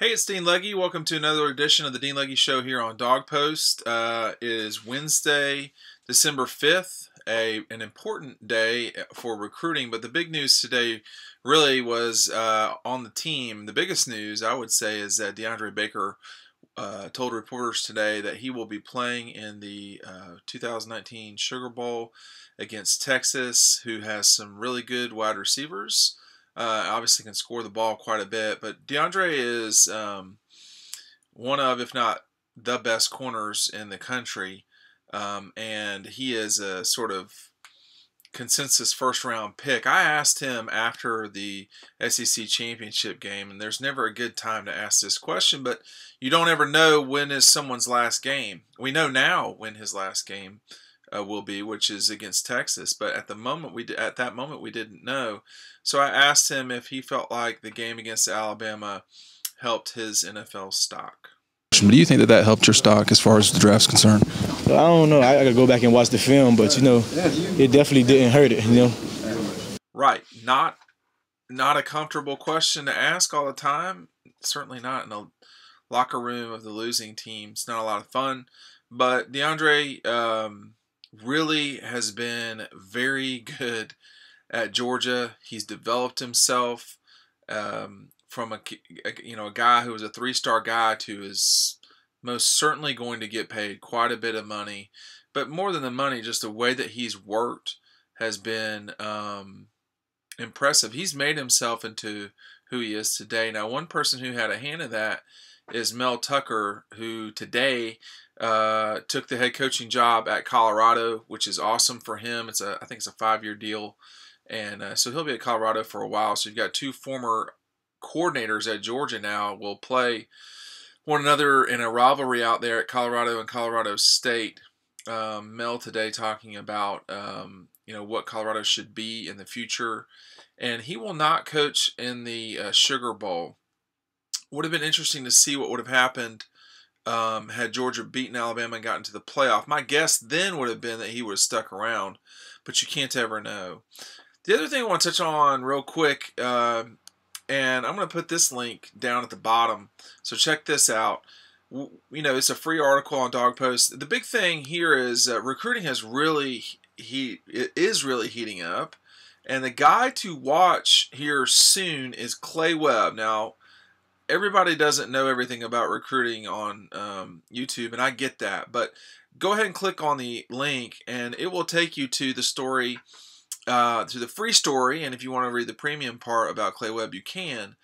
Hey, it's Dean Legge. Welcome to another edition of the Dean Legge Show here on Dog Post. It is Wednesday, December 5th, an important day for recruiting, but the big news today really was on the team. The biggest news, I would say, is that DeAndre Baker told reporters today that he will be playing in the 2019 Sugar Bowl against Texas, who has some really good wide receivers. Obviously can score the ball quite a bit, but DeAndre is one of, if not the best corners in the country, and he is a sort of consensus first-round pick. I asked him after the SEC championship game, and there's never a good time to ask this question, but you don't ever know when is someone's last game. We know now when his last game will be, which is against Texas. But at that moment we didn't know. So I asked him if he felt like the game against Alabama helped his NFL stock. Do you think that helped your stock as far as the draft's concerned? I don't know. I gotta go back and watch the film, but it definitely didn't hurt it. Right. Not a comfortable question to ask all the time. Certainly not in a locker room of the losing team. It's not a lot of fun. But DeAndre really has been very good at Georgia. He's developed himself from a guy who was a three-star guy to is most certainly going to get paid quite a bit of money. But more than the money, just the way that he's worked has been impressive. He's made himself into who he is today. Now, one person who had a hand in that is Mel Tucker, who today took the head coaching job at Colorado, which is awesome for him. I think it's a 5-year deal, and so he'll be at Colorado for a while. So you've got two former coordinators at Georgia now will play one another in a rivalry out there at Colorado and Colorado State. Mel today talking about what Colorado should be in the future, and he will not coach in the Sugar Bowl. Would have been interesting to see what would have happened had Georgia beaten Alabama and gotten to the playoff. My guess then would have been that he would have stuck around, but you can't ever know. The other thing I want to touch on real quick, and I'm going to put this link down at the bottom, so check this out. It's a free article on Dog Post. The big thing here is recruiting is really heating up, and the guy to watch here soon is Clay Webb. Now, everybody doesn't know everything about recruiting on YouTube, and I get that. But go ahead and click on the link, and it will take you to the story, to the free story. And if you want to read the premium part about Clay Webb, you can.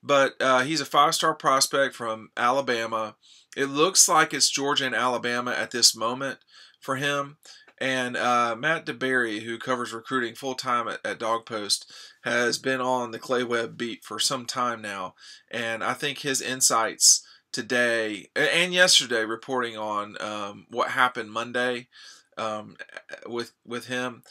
But he's a 5-star prospect from Alabama. It looks like it's Georgia and Alabama at this moment for him. And Matt DeBerry, who covers recruiting full-time at Dog Post, has been on the Clay Webb beat for some time now. And I think his insights today and yesterday reporting on what happened Monday with him,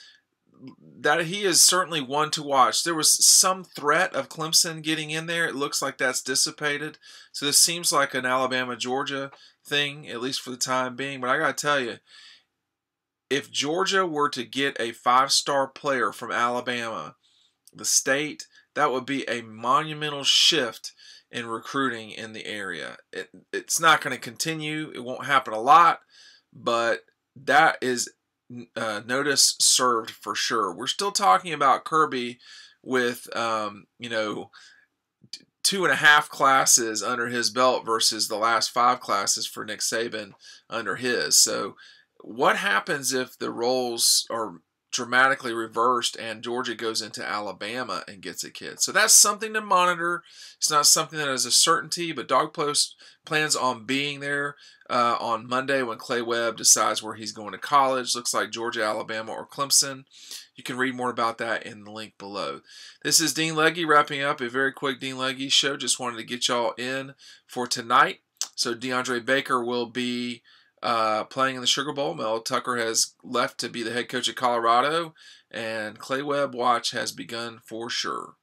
that he is certainly one to watch. There was some threat of Clemson getting in there. It looks like that's dissipated. So this seems like an Alabama-Georgia thing, at least for the time being. But I got to tell you, if Georgia were to get a 5-star player from Alabama, the state, that would be a monumental shift in recruiting in the area. It's not going to continue. It won't happen a lot, but that is notice served for sure. We're still talking about Kirby with 2.5 classes under his belt versus the last 5 classes for Nick Saban under his. So what happens if the roles are dramatically reversed and Georgia goes into Alabama and gets a kid? So that's something to monitor. It's not something that is a certainty, but Dog Post plans on being there on Monday when Clay Webb decides where he's going to college. Looks like Georgia, Alabama, or Clemson. You can read more about that in the link below. This is Dean Legge wrapping up a very quick Dean Legge show. Just wanted to get y'all in for tonight. So DeAndre Baker will be playing in the Sugar Bowl. Mel Tucker has left to be the head coach of Colorado, and Clay Webb watch has begun for sure.